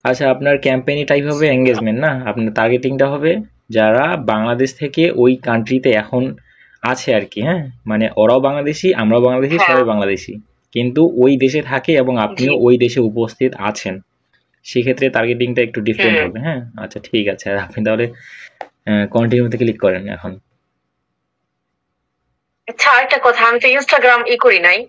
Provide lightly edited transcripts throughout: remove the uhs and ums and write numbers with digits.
আচ্ছা, আপনার ক্যাম্পেইনি টাইপ হবে এঙ্গেজমেন্ট না, আপনার টার্গেটিংটা হবে যারা বাংলাদেশ থেকে ওই কান্ট্রিতে এখন আছে আর কি। হ্যাঁ, মানে ওরাও বাংলাদেশি, আমরাও বাংলাদেশি, হ্যাঁ। সবাই বাংলাদেশি, কিন্তু ওই দেশে থাকে এবং জি। আপনিও ওই দেশে উপস্থিত আছেন। সেক্ষেত্রে টার্গেটিংটা একটু ডিফারেন্ট হুম। হবে। হ্যাঁ, আচ্ছা ঠিক আছে। আর আপনি তাহলে কন্টিনিউতে ক্লিক করেন এখন। আচ্ছা, আরেকটা কথা, আমি তো ইনস্টাগ্রাম করি নাই।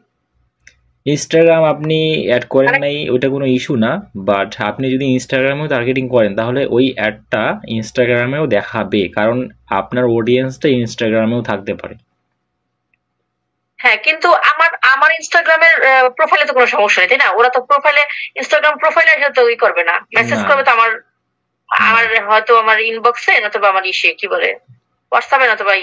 ইনস্টাগ্রাম আপনি অ্যাড করেন মানে নাই, ওইটা কোনো ইস্যু না। বাট আপনি যদি ইনস্টাগ্রামেও টার্গেটিং করেন তাহলে ওই অ্যাডটা ইনস্টাগ্রামেও দেখাবে, কারণ আপনার অডিয়েন্সটা ইনস্টাগ্রামেও থাকতে পারে। হ্যাঁ, কিন্তু আমার আমার ইনস্টাগ্রামের প্রোফাইলে তো কোনো সমস্যা নেই, তাই না? ওরা তো প্রোফাইলে, ইনস্টাগ্রাম প্রোফাইলে এসে তো করবে না, মেসেজ না, করবে তো আমার না। আমার হয়তো আমার ইনবক্সে, নতুবা আমার কি বলে, হোয়াটসঅ্যাপে, নতুবা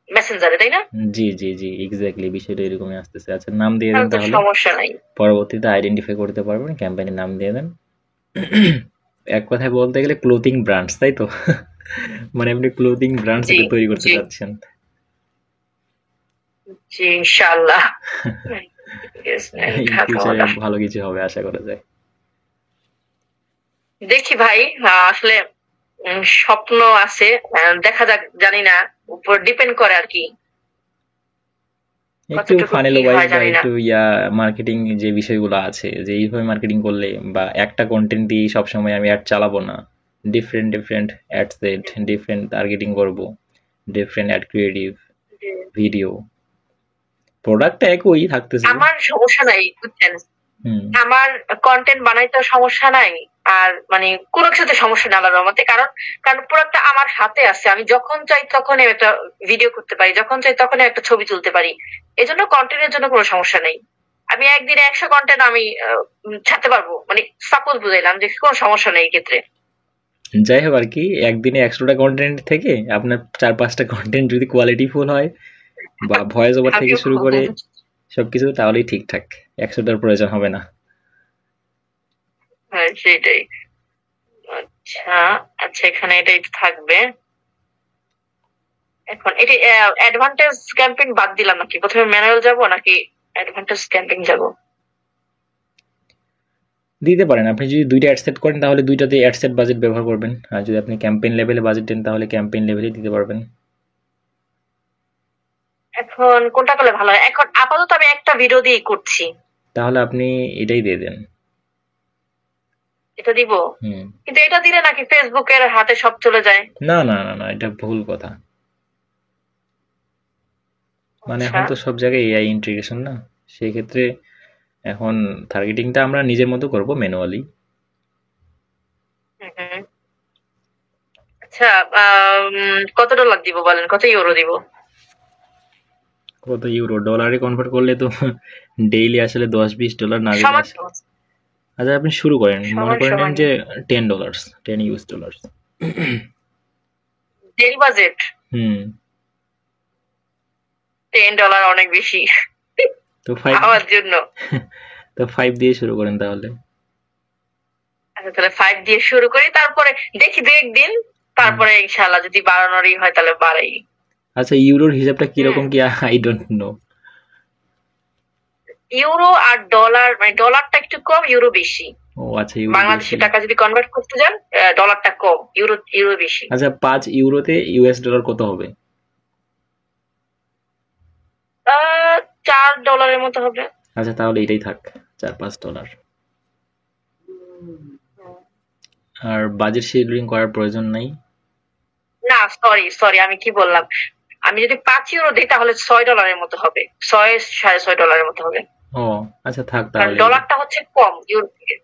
মেসেঞ্জারে, তাই না? জি, জি, জি, এক্স্যাক্টলি বিষয়টা এরকমই আসতেছে। আচ্ছা, নাম দিয়ে দেন তাহলে তো তাহলে। সমস্যা নাই। পরবর্তীতে আইডেন্টিফাই করতে পারবেন, ক্যাম্পেইনের নাম দিয়ে দেন। এক কথায় বলতে গেলে ক্লোথিং ব্র্যান্ডস, তাই তো? মানে আপনি ক্লোথিং ব্র্যান্ডস জি, একটা তৈরি করতে জি, চাচ্ছেন। জি, ইনশাআল্লাহ। ইন ঢাকা ফিউচারে ওয়ালা। ভালো কিছু হবে আশা করা যায়। দেখি ভাই, আসলে স্বপ্ন আছে। দেখা যাক, জানি না, উপর ডিপেন্ড করে আর কি, একটু কতটুকু ফানেল কি ওয়াইজ হয় বা জানি না। একটু মার্কেটিং যে বিষয়গুলো আছে, যে এইভাবে মার্কেটিং করলে বা একটা কন্টেন্ট দিয়ে সবসময় আমি অ্যাড চালাবো না, different different ad set, different targeting করব, ডিফারেন্ট অ্যাড ক্রিয়েটিভ জি। ভিডিও, প্রোডাক্ট একই থাকতেছে। আমার সমস্যা নাই, বুঝছেন? হুম। আমার কনটেন্ট বানাইতে সমস্যা নাই। আর মানে কোনো কিছুতে সমস্যা নেই আল্লাহর রহমতে। কারণ কারণ পুরোটা আমার হাতে আছে। আমি যখন চাই তখনই একটা ভিডিও করতে পারি। যখন চাই তখনই একটা ছবি তুলতে পারি। এজন্য কনটেন্টের জন্য কোনো সমস্যা নেই। আমি একদিনে ১০০ কনটেন্ট আমি ছাড়তে পারবো। মানে সাপোজ বুঝাইলাম যে কোনো সমস্যা নেই এই ক্ষেত্রে। যাই হোক আর কি, একদিনে 100টা কন্টেন্ট থেকে আপনার 4-5টা কন্টেন্ট যদি কোয়ালিটিফুল হয় বা ভয়েস ওভার থেকে আমিও শুরু করে সবকিছু, তাহলেই ঠিকঠাক। 100টার প্রয়োজন হবে না। হ্যাঁ, সেটাই। আচ্ছা, আচ্ছা, এখানে এটাই থাকবে। এখন এটি অ্যাডভান্টেজ ক্যাম্পেইন বাদ দিলাম নাকি? প্রথমে ম্যানুয়াল যাব নাকি অ্যাডভান্টেজ ক্যাম্পেইন যাব? দিতে পারেন, আপনি যদি দুইটা অ্যাড সেট করেন তাহলে দুইটাতে অ্যাড সেট বাজেট ব্যবহার করবেন, আর যদি আপনি ক্যাম্পেইন লেভেলে বাজেট দেন তাহলে ক্যাম্পেইন লেভেলেই দিতে পারবেন। এখন কোনটা করলে ভালো হয়? এখন আপাতত আমি একটা ভিডিও দিয়েই করছি। তাহলে আপনি এটাই দিয়ে দেন। এটা দিব? হুম। কিন্তু এটা দিলে নাকি ফেসবুকের হাতে সব চলে যায়? না, না, না, না, এটা ভুল কথা। মানে আচ্ছা। এখন তো সব জায়গায় এআই ইন্টিগ্রেশন না, সেই ক্ষেত্রে এখন টার্গেটিংটা আমরা নিজের মতো করব ম্যানুয়ালি। হুম, হুম। আচ্ছা, কত ডলার দিব বলেন? কত ইউরো দিব? কত ইউরো ডলারে কনভার্ট করলে তো ডেইলি আসলে $10-20 না দিলে সমান আসে। তো? আচ্ছা, আপনি শুরু করেন, মনে সমান, করে নেন সমান। যে $10, $10 US। ডেইলি বাজেট হুম। $10 অনেক বেশি তো ফাইভ আমার জন্য। তো 5 দিয়ে শুরু করেন তাহলে। আচ্ছা, তাহলে 5 দিয়ে শুরু করি, তারপরে দেখি দু একদিন, হুম। তারপরে ইনশাআল্লাহ যদি বাড়ানোরই হয় তাহলে বাড়াই। আচ্ছা, ইউরোর হিসাবটা হুম। কিরকম কি আই ডোন্ট নো। ইউরো আর ডলার, মানে ডলারটা একটু কম, ইউরো বেশি। ও আচ্ছা, ইউরো বাংলাদেশি বেশি। টাকা যদি কনভার্ট করতে যান, ডলারটা কম, ইউরো ইউরো বেশি। আচ্ছা, 5 ইউরোতে US ডলার কত হবে? $4 মতো হবে। আচ্ছা, তাহলে এটাই থাক, $4-5। হুম। আর বাজেট শিডিউলিং করার প্রয়োজন নাই। না, সরি সরি, আমি কি বললাম, আমি যদি 5 ইউরো দিই তাহলে $6 মতো হবে, 6-6.5 ডলারের মতো হবে। ও আচ্ছা, থাক কারণ তাহলে এটাই। ডলারটা হচ্ছে কম ইউরো থেকে।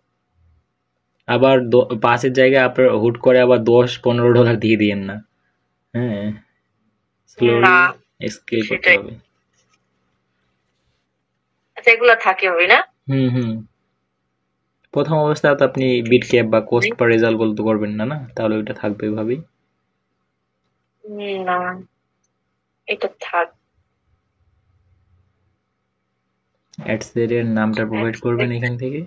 আবার 5-এর জায়গায় আপনার হুট করে আবার $10-15 দিয়ে দিয়েন না। হ্যাঁ, না, স্লোলি স্কেল করতে সেটাই। হবে। আচ্ছা, এগুলা থাকে হবে না? হুম, হুম। প্রথম অবস্থায় তো আপনি বিট ক্যাপ বা কোস্ট পার রেজাল্ট বলতে করবেন না, না তাহলে ওইটা থাকবে ওইভাবেই। না, এটা থাক। অ্যাডসের এর নামটা প্রোভাইড করবেন এখান থেকে।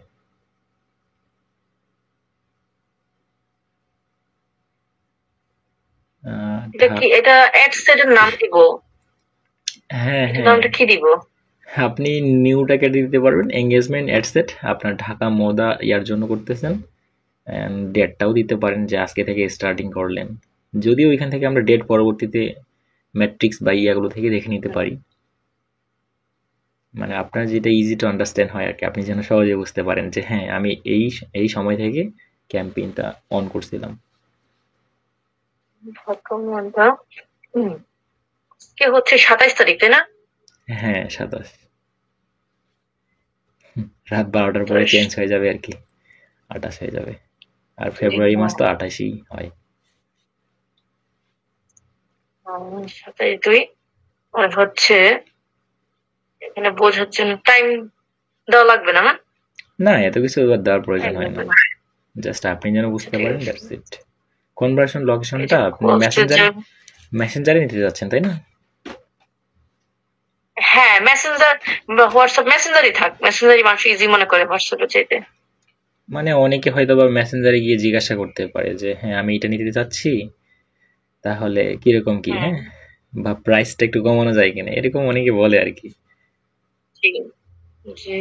এটা কি, ঢাকা। এটা অ্যাড সেটের নাম দিব? হ্যাঁ, এটার হ্যাঁ। নামটা কি দিব? আপনি নিউটাকে দিতে পারবেন এঙ্গেজমেন্ট অ্যাডসেট, আপনার ঢাকা মোদা ইয়ার জন্য করতেছেন। অ্যান্ড ডেটটাও দিতে পারেন যে আজকে থেকে স্টার্টিং করলেন, যদিও ওইখান থেকে আমরা ডেট পরবর্তীতে ম্যাট্রিক্স বা ইয়াগুলো থেকে দেখে নিতে পারি। মানে আপনার যেটা ইজি টু আন্ডারস্ট্যান্ড হয় আর কি, আপনি যেন সহজে বুঝতে পারেন যে হ্যাঁ আমি এই সময় থেকে ক্যাম্পেইনটা অন করছিলাম। বর্তমানটা কে হচ্ছে 27 তারিখ, তাই না? হ্যাঁ 27, রাত 12টার পরে চেঞ্জ হয়ে যাবে আর কি, 28 হয়ে যাবে। আর ফেব্রুয়ারি মাস তো 28ই হয়। 27/2 আর হচ্ছে এখানে বোঝার জন্য টাইম দেওয়া লাগবে না, না? না এত কিছু দেওয়ার প্রয়োজন হয় না, জাস্ট আপনি যেন বুঝতে পারেন, দ্যাটস ইট। কনভার্সন লোকেশনটা আপনি মেসেঞ্জারে নিতে যাচ্ছেন তাই না? হ্যাঁ, মেসেঞ্জার বা হোয়াটসঅ্যাপ, মেসেঞ্জারই থাক, মেসেঞ্জারই মানুষ ইজি মনে করে হোয়াটসঅ্যাপে চাইতে। মানে অনেকে হয়তো বা মেসেঞ্জারে গিয়ে জিজ্ঞাসা করতে পারে যে হ্যাঁ আমি এটা নিতে চাচ্ছি, তাহলে কিরকম কি, হ্যাঁ বা প্রাইসটা একটু কমানো যায় কিনা, এরকম অনেকে বলে আর কি। জি।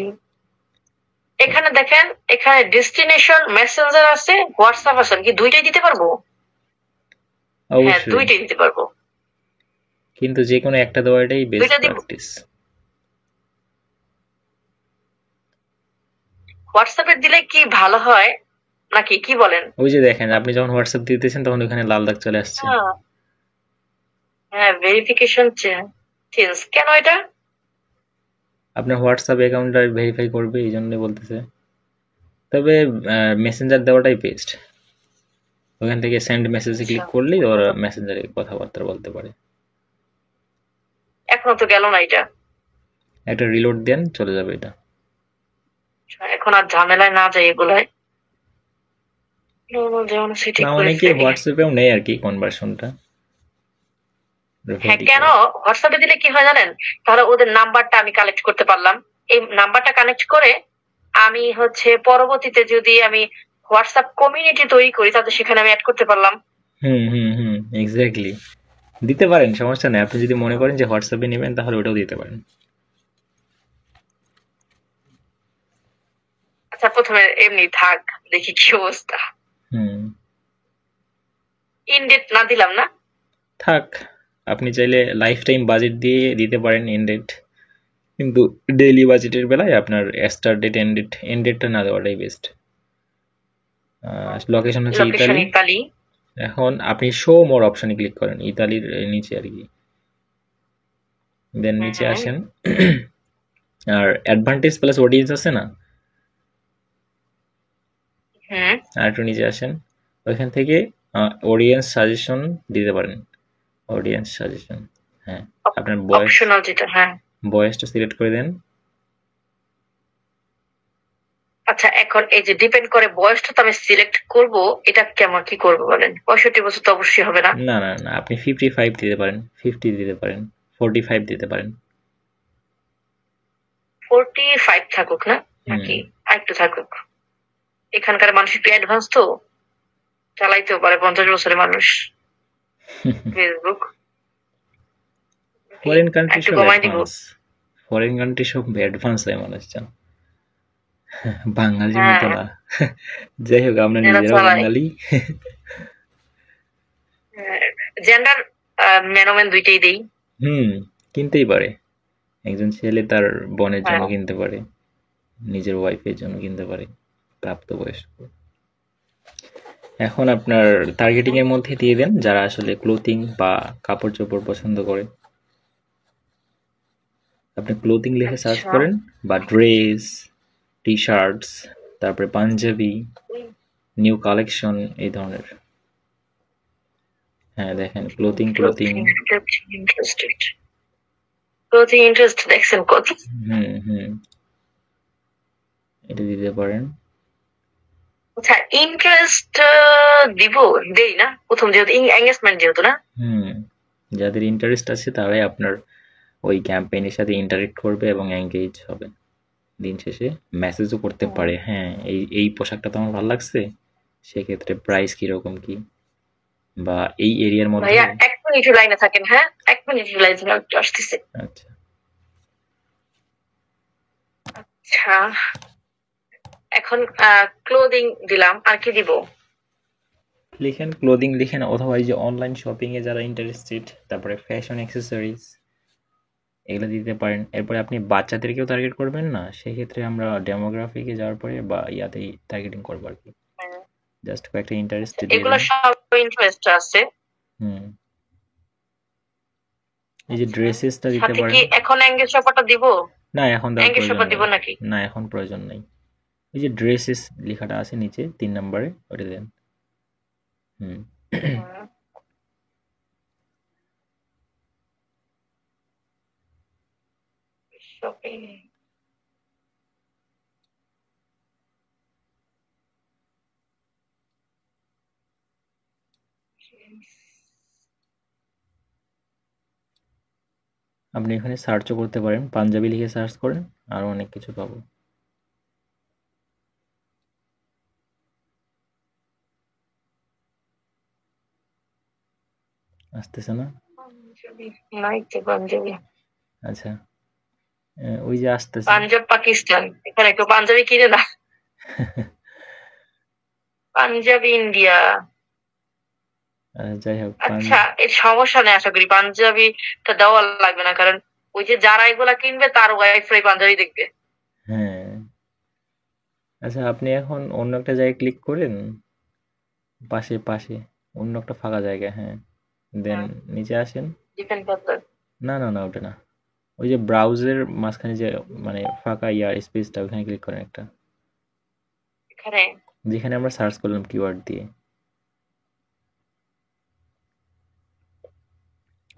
এখানে দেখেন, এখানে ডেস্টিনেশন মেসেঞ্জার আছে, হোয়াটসঅ্যাপ আছে, কি দুইটাই দিতে পারবো? হ্যাঁ, অবশ্যই, দুইটাই দিতে পারবো। কিন্তু যে কোনো একটা দেওয়াটাই বেস্ট প্র্যাকটিস। হোয়াটসঅ্যাপে দিলে কি ভালো হয় নাকি, কি বলেন? ওই যে দেখেন আপনি যখন হোয়াটসঅ্যাপ দিতেছেন তখন ওখানে লাল দাগ চলে আসছে। হ্যাঁ, ভেরিফিকেশন চেঞ্জ কেন এটা? আপনার হোয়াটসঅ্যাপ অ্যাকাউন্টটা ভেরিফাই করবে এই জন্য বলতেছে। তবে মেসেঞ্জার দেওয়াটাই বেস্ট, ওখান থেকে সেন্ড মেসেজে ক্লিক করলেই ওরা মেসেঞ্জারে কথাবার্তা বলতে পারে। এখনো তো গেল না এটা, একটা রিলোড দেন চলে যাবে এটা। এখন আর ঝামেলায় না যাই এগুলায়। অনেকে হোয়াটসঅ্যাপেও নেই আর কি কনভার্সনটা। হ্যাঁ, কেন হোয়াটসঅ্যাপে দিলে কি হয় জানেন, তাহলে ওদের নাম্বারটা আমি কালেক্ট করতে পারলাম, এই নাম্বারটা কানেক্ট করে আমি হচ্ছে পরবর্তীতে যদি আমি হোয়াটসঅ্যাপ কমিউনিটি তৈরি করি তাহলে সেখানে আমি অ্যাড করতে পারলাম। এক্স্যাক্টলি, দিতে পারেন, সমস্যা নেই। আপনি যদি মনে করেন যে হোয়াটসঅ্যাপে নেবেন তাহলে ওটাও দিতে পারেন। আচ্ছা, প্রথমে এমনি থাক, দেখি কি অবস্থা। ইনডেট না দিলাম না, থাক। আপনি চাইলে লাইফ টাইম বাজেট দিয়ে দিতে পারেন ইনডেট, কিন্তু ডেইলি বাজেটের বেলায় আপনার স্টার্ট ডেট এন্ড ডেটটা না দেওয়াটাই বেস্ট। লোকেশন হচ্ছে ইতালি। এখন আপনি শো মোর অপশনে ক্লিক করেন, ইতালির নিচে আর কি, দেন নিচে আসেন আর অ্যাডভান্টেজ প্লাস অডিয়েন্স আছে না, আর একটু নিচে আসেন, ওইখান থেকে অডিয়েন্স সাজেশন দিতে পারেন। অডিয়েন্স সাজেশন, হ্যাঁ আপনার বয়সটা সিলেক্ট করে দেন। আচ্ছা, এখন এই যে ডিপেন্ড করে বয়সটা তো আমি সিলেক্ট করব, এটা কেমন কি করব বলেন? 65 বছর তো অবশ্যই হবে না। না না না, আপনি 55 দিতে পারেন, 50 দিতে পারেন, 45 দিতে পারেন। 45 থাকুক না নাকি আরেকটু থাকুক? এখানকার মানুষ একটু অ্যাডভান্স তো, চালাইতেও পারে 50 বছরের মানুষ ফেসবুক। ফরেন কান্ট্রি সব অ্যাডভান্স, ফরেন কান্ট্রি সব অ্যাডভান্স হয় মানুষজন, বাঙালির মতো না। যাই হোক, আমরা নিজেরাও বাঙালি। জেন্ডার ম্যান ওমেন দুইটাই দেই। কিনতেই পারে, একজন ছেলে তার বোনের জন্য কিনতে পারে, নিজের ওয়াইফের জন্য কিনতে পারে, প্রাপ্তবয়স্ক। এখন আপনার টার্গেটিং এর মধ্যে দিয়ে দেন যারা আসলে ক্লোথিং বা কাপড় চোপড় পছন্দ করে। আপনি ক্লোথিং লিখে সার্চ করেন, বা ড্রেস, টি শার্টস, তারপরে পাঞ্জাবি, নিউ কালেকশন, এই ধরনের। হ্যাঁ দেখেন ক্লোথিং ইন্টারেস্ট দেখছেন কত। এটা দিতে পারেন। আচ্ছা, ইন্টারেস্ট দেই না প্রথম, যেহেতু এঙ্গেজমেন্ট যেহেতু না। যাদের ইন্টারেস্ট আছে তারাই আপনার ওই ক্যাম্পেইনের সাথে ইন্টারেক্ট করবে এবং এঙ্গেজ হবে। দিন শেষে মেসেজও করতে পারে, হ্যাঁ এই পোশাকটা তো আমার ভালো লাগছে, সেক্ষেত্রে প্রাইস কিরকম কি, বা এই এরিয়ার মধ্যে। ভাইয়া 1 মিনিট লাইনে থাকেন, হ্যাঁ 1 মিনিট লাইনে আসতেছে। আচ্ছা, এখন ক্লোদিং দিলাম, আর কি দিব? লিখেন ক্লোদিং লিখেন, অথবা এই যে অনলাইন শপিং এ যারা ইন্টারেস্টেড, তারপরে ফ্যাশন অ্যাক্সেসরিজ এগুলো দিতে পারেন। এরপরে আপনি বাচ্চাদেরকেও টার্গেট করবেন না, সেক্ষেত্রে আমরা ডেমোগ্রাফিকে যাওয়ার পরে বা ইয়াতেই টার্গেটিং করবো আর কি। হ্যাঁ। জাস্ট কয়েকটা ইন্টারেস্ট আচ্ছা, দিয়ে এগুলো দেন। সব ইন্টারেস্ট আছে। হুম, এই যে আচ্ছা, ড্রেসেসটা দিতে সাথে পারেন। কি এখন অ্যাঙ্গেল শপাটা দিব? না, এখন দেওয়ার অ্যাঙ্গেল প্রয়োজন শপা দিব নেই। নাকি? না, এখন প্রয়োজন নেই। এই যে ড্রেসেস লেখাটা আছে নিচে 3 নম্বরে, ওটা দেন। হুম। হুম, শপিং। আপনি এখানে সার্চও করতে পারেন, পাঞ্জাবি লিখে সার্চ করেন, আরো অনেক কিছু পাবো। আসতেছে না? পাঞ্জাবি নাই তো পাঞ্জাবি। আচ্ছা, ওই যে আসতেছে। পাঞ্জাব পাকিস্তান, এখানে কেউ পাঞ্জাবি কিনে না। পাঞ্জাবি ইন্ডিয়া। যাই হোক, আচ্ছা, এর সমস্যা নেই, আশা করি পাঞ্জাবিটা দেওয়া লাগবে না, কারণ ওই যে যারা এগুলা কিনবে তার ওয়াইফরাই পাঞ্জাবি দেখবে। হ্যাঁ। আচ্ছা, আপনি এখন অন্য একটা জায়গায় ক্লিক করেন, পাশে পাশে অন্য একটা ফাঁকা জায়গায়, হ্যাঁ, দেন হুম, নিচে আসেন। ডিপেন্ড করতে। না না না, ওটা না, ওই যে ব্রাউজের মাঝখানে যে মানে ফাঁকা ইয়ার স্পেসটা, ওখানে ক্লিক করেন একটা, এখানে যেখানে আমরা সার্চ করলাম কিওয়ার্ড দিয়ে।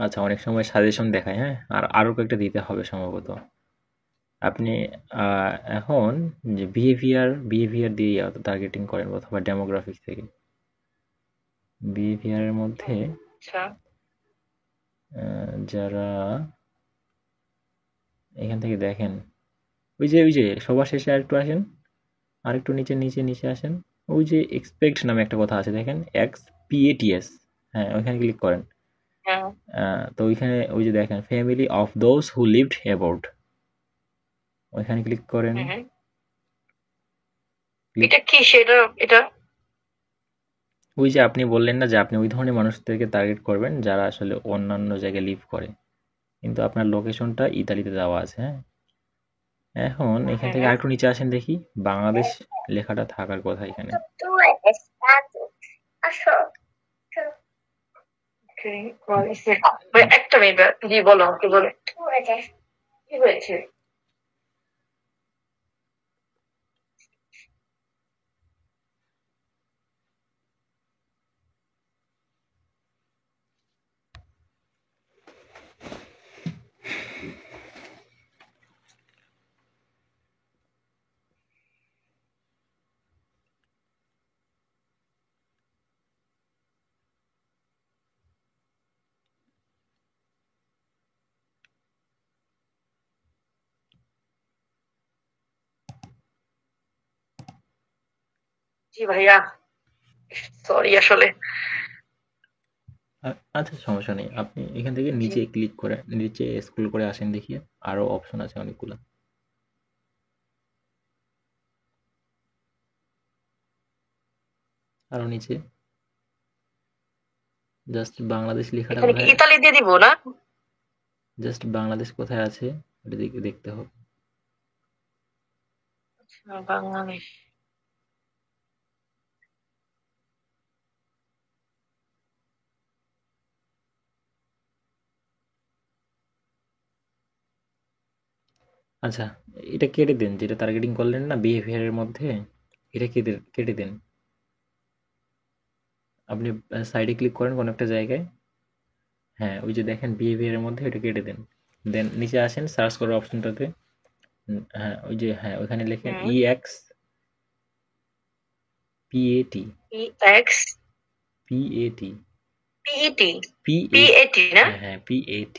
আচ্ছা, অনেক সময় সাজেশন দেখায়, হ্যাঁ, আর আরো কয়েকটা দিতে হবে সম্ভবত। আপনি এখন যে বিহেভিয়ার দিয়ে টার্গেটিং করেন, অথবা ডেমোগ্রাফিক থেকে। বিহেভিয়ারের মধ্যে আচ্ছা, যারা এখান থেকে দেখেন, ওই যে সবার শেষে আরেকটু আসেন, আরেকটু নিচে নিচে নিচে আসেন। ওই যে এক্সপেক্ট নামে একটা কথা আছে, দেখেন, XPATS, হ্যাঁ, ওইখানে ক্লিক করেন। হ্যাঁ, তো ওইখানে ওই যে দেখেন family of those who lived about, ওইখানে ক্লিক করেন। হুম, হুম। ক্লিক, এটা কি সেটা? এটা ওই যে আপনি বললেন না যে আপনি ওই ধরনের মানুষদেরকে টার্গেট করবেন যারা আসলে অন্যান্য জায়গায় লিভ করে, কিন্তু আপনার লোকেশনটা ইতালিতে দেওয়া আছে, হ্যাঁ। এখন এখান থেকে হুম, আরেকটু নিচে আসেন, দেখি বাংলাদেশ লেখাটা থাকার কথা এখানে। একটা মিনিট, জি বলো, কি বলে? কি হয়েছে? জি ভাইয়া, সরি আসলে। আচ্ছা, সমস্যা নেই, আপনি এখান থেকে জি, নিচে ক্লিক করে নিচে স্ক্রল করে আসেন, দেখি আরো অপশন আছে অনেকগুলো। আরো নিচে জাস্ট বাংলাদেশ লেখাটা এখানে কি কোথায়, ইতালি দিয়ে দিব না? জাস্ট বাংলাদেশ কোথায় আছে ওটা দেখতে হবে। আচ্ছা, বাংলাদেশ। আচ্ছা, এটা কেটে দিন, যেটা টার্গেটিং করলেন না বিহেভিয়ারের মধ্যে, এটা কেটে কেটে দিন। আপনি সাইডে ক্লিক করেন কোনো একটা জায়গায়, হ্যাঁ, ওই যে দেখেন বিহেভিয়ারের মধ্যে, এটা কেটে দিন। দেন নিচে আসেন সার্চ করার অপশনটাতে, হ্যাঁ, ওই যে, হ্যাঁ, ওখানে লেখেন হুম, EXPAT, EX PAT, PET PAT, PAT না? হ্যাঁ হ্যাঁ, PAT,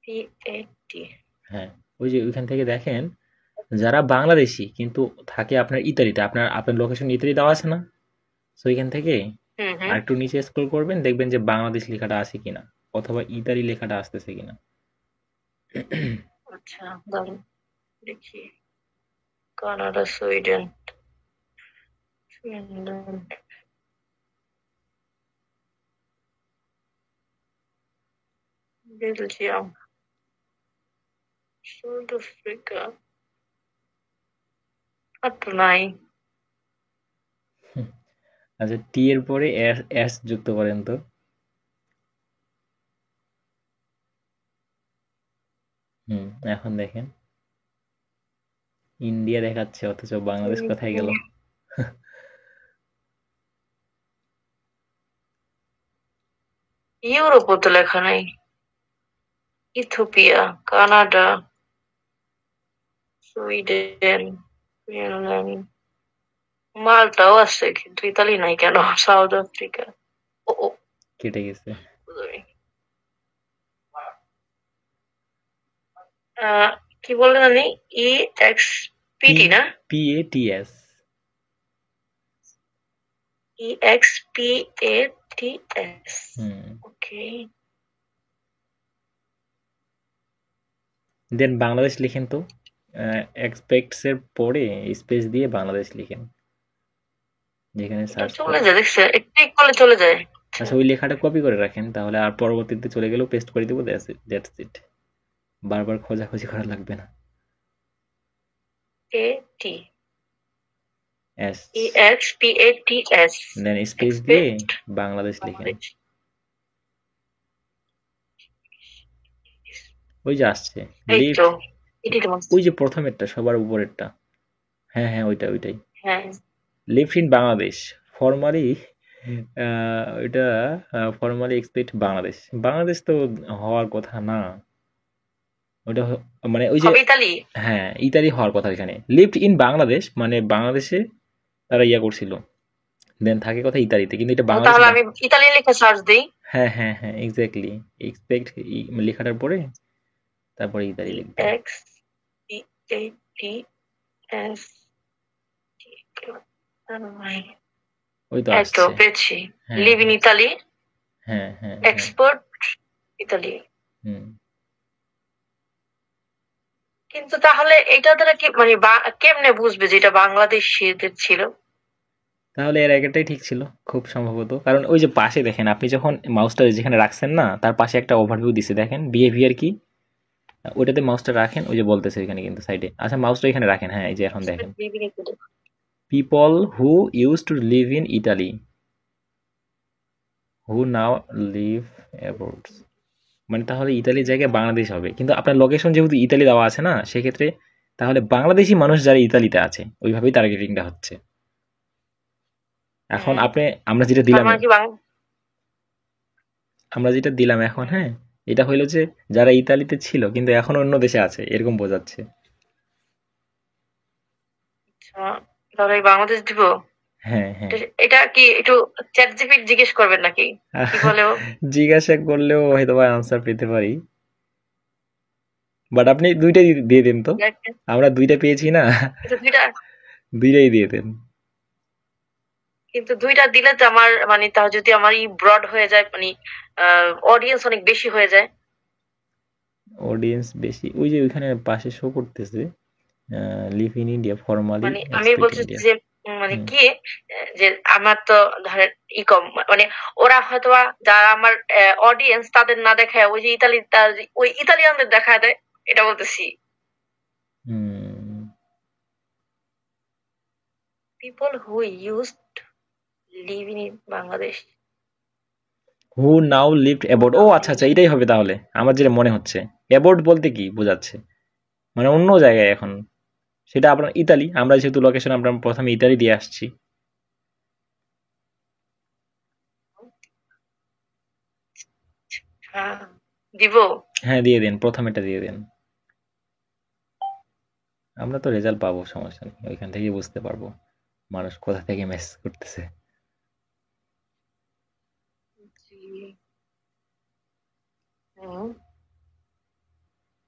PAT। হ্যাঁ, ওই যে ওইখান থেকে দেখেন যারা বাংলাদেশি কিন্তু থাকে আপনার ইতালিতে, আপনার আপনার লোকেশন ইতালি দেওয়া আছে না, তো ওইখান থেকে হুম, হুম। আর একটু নিচে স্ক্রল করবেন, দেখবেন যে বাংলাদেশ লেখাটা আছে কিনা, অথবা ইতালি লেখাটা আসতেছে কিনা। আচ্ছা, দাঁড়ান দেখি। Canada, Sweden, Finland, Belgium, South Africa. আর তো নাই। আচ্ছা, টি এর পরে এস যুক্ত করেন তো। এখন দেখেন ইন্ডিয়া দেখাচ্ছে, অথচ বাংলাদেশ কোথায় গেল? ইউরোপও তো লেখা নাই। ইথিওপিয়া, কানাডা, সুইডেন, ফিনল্যান্ড, মাল্টাও আছে, কিন্তু ইতালি নাই কেন? South Africa. ও ও, কেটে গেছে। sorry। কি বললেন আপনি? EXPT না? PATS। EXPATS। ওকে। দেন বাংলাদেশ লিখেন তো, এক্সপেক্টস এর পরে স্পেস দিয়ে বাংলাদেশ লিখেন, যেখানে এটা সার্চ চলে করে। যায়, দেখছে? একটু করলে চলে যায়। আচ্ছা, ওই লেখাটা কপি করে রাখেন, তাহলে আর পরবর্তীতে চলে গেলেও পেস্ট করে দেবো। দ্যাটস ইট, বারবার খোঁজাখুঁজি করা লাগবে না। AT এস, EXPATS। দেন স্পেস দিয়ে এক্সপেক্ট বাংলাদেশ লিখেন। বাংলাদেশ। ওই যে আসছে এই লিফট, তো, এটাই তো বলছি। ওই যে প্রথমেরটা, সবার উপরেরটা। হ্যাঁ হ্যাঁ, ওইটাই। হ্যাঁ, লিফট ইন বাংলাদেশ ফরমালি, ওইটা ফরমালি এক্সপেক্ট বাংলাদেশ। বাংলাদেশ তো হওয়ার কথা না, ওটা মানে ওই যে, হবে ইতালি। হ্যাঁ ইতালি হওয়ার কথা এখানে। লিফট ইন বাংলাদেশ মানে বাংলাদেশে তারা ইয়া করছিল, দেন থাকে কথা ইতালিতে, কিন্তু এটা বাংলাদেশ তাহলে না। আমি ইতালি লিখে সার্চ দিই। হ্যাঁ হ্যাঁ হ্যাঁ, এক্স্যাক্টলি। এক্সপেক্ট লেখাটার পরে তারপরে ইতালি লিখবেন। EXPATS। ওই তো এই তো আসছে। পেয়েছি। হ্যাঁ লিভ ইন হ্যাঁ ইতালি, হ্যাঁ হ্যাঁ হ্যাঁ। Export Italy. হুম। কিন্তু তাহলে এটা দ্বারা কি মানে কেমনে বুঝবে যে এটা বাংলাদেশিদের ছিল? তাহলে এর আগেরটাই ঠিক ছিল খুব সম্ভবত, কারণ ওই যে পাশে দেখেন, আপনি যখন মাউসটা যেখানে রাখছেন না, তার পাশে একটা ওভারভিউ দিছে, দেখেন বিহেভিয়ার কি, ওইটাতে মাউসটা রাখেন, ওই যে বলতেছে ওইখানে কিন্তু সাইডে। আচ্ছা, মাউসটা এখানে রাখেন, হ্যাঁ এই যে এখন দেখেন, live in Italy. People who use to live in Italy, who now live abroad. মানে তাহলে ইতালির জায়গায় বাংলাদেশ হবে, কিন্তু আপনার লোকেশন যেহেতু ইতালি দেওয়া আছে না, সেক্ষেত্রে তাহলে বাংলাদেশি মানুষ যারা ইতালিতে আছে ওইভাবেই টার্গেটিংটা হচ্ছে। এখন আপনি, আমরা যেটা তার দিলাম, মানে কি এখন, হ্যাঁ এটা হইলো যে যারা ইতালিতে ছিল কিন্তু এখন অন্য দেশে আছে, এরকম বোঝাচ্ছে। তাহলে বাংলাদেশ দিব? হ্যাঁ হ্যাঁ। এটা কি একটু চ্যাট জিপিটি জিজ্ঞেস করবেন নাকি? কি বলে ও? জিজ্ঞাসা করলেও হয়তো বা আনসার পেতে পারি, বাট আপনি দুইটাই দিয়ে দেন তো, আমরা দুইটা পেয়েছি না, কিন্তু দুইটা, দুইটাই দিয়ে দেন। কিন্তু দুইটা দিলে তো আমার মানে তা যদি আমার ব্রড হয়ে যায়, মানে অডিয়েন্স অনেক বেশি হয়ে যায়। অডিয়েন্স বেশি, ওই যে ওইখানে পাশে শো করতেছে লিভ ইন ইন্ডিয়া ফরমালি মানে আমি এক্সপেক্ট বলছি ইন্ডিয়া। যে মানে কি, যে আমার তো ধরেন কম, মানে ওরা হয়তো যারা আমার অডিয়েন্স তাদের না দেখায় ওই যে ওই ইতালিয়ানদের দেখায় দেয়, এটা বলতেছি। People who used live in Bangladesh. Who now lived abroad, ও আচ্ছা আচ্ছা, এটাই হবে তাহলে, আমার যেটা মনে হচ্ছে। অ্যাবোর্ড বলতে কি বোঝাচ্ছে, মানে অন্য জায়গায় এখন, সেটা আপনার ইতালি, আমরা যেহেতু লোকেশন আমরা প্রথমে ইতালি দিয়ে আসছি। হ্যাঁ, দিব। হ্যাঁ দিয়ে দেন, প্রথমেটা দিয়ে দেন। আমরা তো রেজাল্ট পাবো, সমস্যা নেই, ওইখান থেকেই বুঝতে পারবো মানুষ কোথা থেকে মেসেজ করতেছে।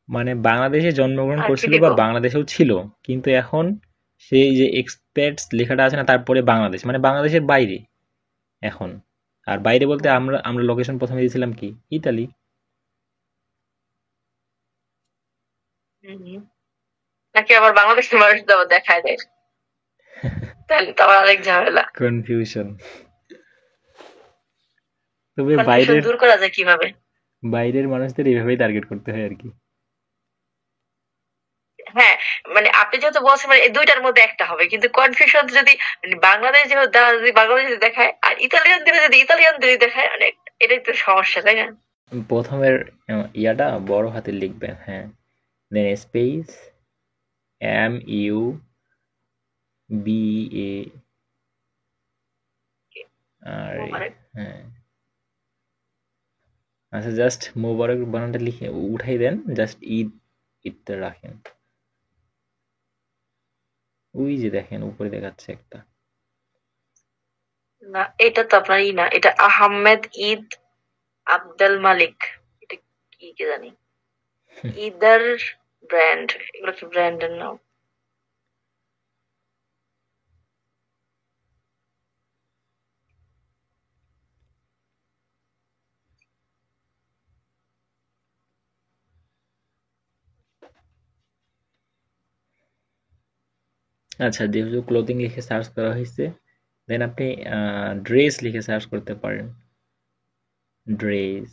মানে বাংলাদেশে জন্মগ্রহণ আর কি করছিল দিব? বা বাংলাদেশেও ছিল, কিন্তু এখন সেই যে এক্সপেটস লেখাটা আছে না, তারপরে বাংলাদেশ মানে বাংলাদেশের বাইরে এখন। আর বাইরে বলতে আমরা লোকেশন প্রথমে দিয়েছিলাম কি, ইতালি। নাকি আবার বাংলাদেশের মানুষ আবার দেখায় দেয়, তাহলে তো আবার আরেক ঝামেলা। কনফিউশন। তবে কনফিউশন দূর করা যায় কিভাবে? বাইরের মানুষদের এইভাবেই টার্গেট করতে হয় আর কি। হ্যাঁ, মানে আপনি যেহেতু বলছেন মানে এই দুইটার মধ্যে একটা হবে, কিন্তু কনফিউশন যদি মানে বাংলাদেশ যদি বাংলাদেশ যদি দেখায় আর ইতালিয়ানদের যদি ইতালিয়ানদের দেখায়, মানে এটাই তো সমস্যা, তাই না? প্রথমের ইয়াটা বড় হাতে লিখবেন, হ্যাঁ, দেন স্পেস MUBA আর হ্যাঁ, আচ্ছা জাস্ট মোবারক বানানটা লিখে উঠাই দেন, জাস্ট ঈদটা রাখেন। ওই যে দেখেন উপরে দেখাচ্ছে একটা। না, এটা তো আপনার না, এটা আহমেদ ঈদ আব্দুল মালিক, এটা কি কে জানি, ঈদার ব্র্যান্ড, এগুলো কি ব্র্যান্ডের নাম? আচ্ছা, যেহেতু ক্লোথিং লিখে সার্চ করা হয়েছে, দেন আপনি ড্রেস লিখে সার্চ করতে পারেন। ড্রেস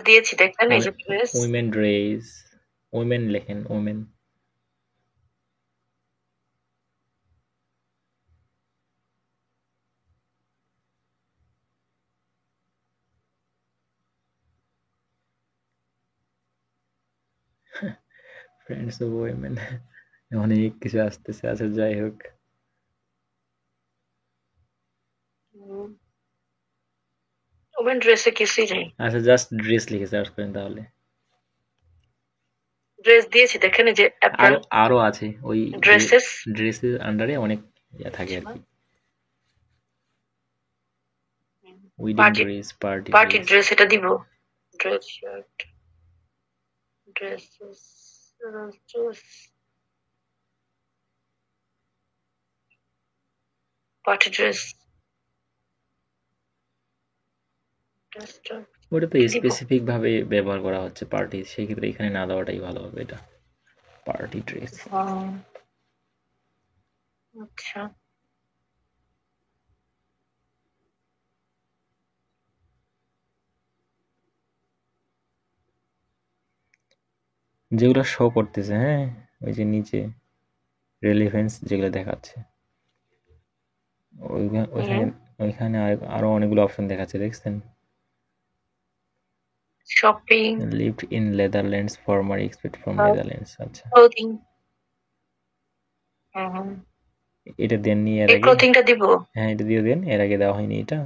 দিয়েছি, দেখেন এই যে ড্রেস। উইমেন ড্রেস, উইমেন লেখেন, উইমেন। ফ্রেন্ডস অফ উইমেন, অনেক কিছু আসতেছে। আচ্ছা যাই হোক, ওমেন ড্রেসে কিছুই নেই। আচ্ছা জাস্ট ড্রেস লিখে সার্চ করেন তাহলে। ড্রেস দিয়েছি, দেখেন এই যে আরো আছে ওই ড্রেসেস, ড্রেসের আন্ডারে অনেক ইয়া থাকে আর কি। উইডিং ড্রেস, পার্টি ড্রেস, এটা দিব। Dress shirt, dresses, party dress. ওটা তো স্পেসিফিক ভাবে ব্যবহার করা হচ্ছে পার্টি, সেই ক্ষেত্রে এখানে না দেওয়াটাই ভালো হবে। এটা পার্টি ড্রেস। আচ্ছা, যেগুলো শো করতেছে, হ্যাঁ, ওই যে নিচে রেলিভেন্স যেগুলো দেখাচ্ছে, ওইখানে আরো অনেকগুলো অপশন দেখাচ্ছে, দেখছেন? Shopping, lived in Netherlands, former expect from Netherlands. আচ্ছা, ক্লোথিং। এটা দেননি এর আগে? ক্লোথিংটা দিব। হ্যাঁ, এটা দিয়ে দেন, এর আগে দেওয়া হয়নি এটা?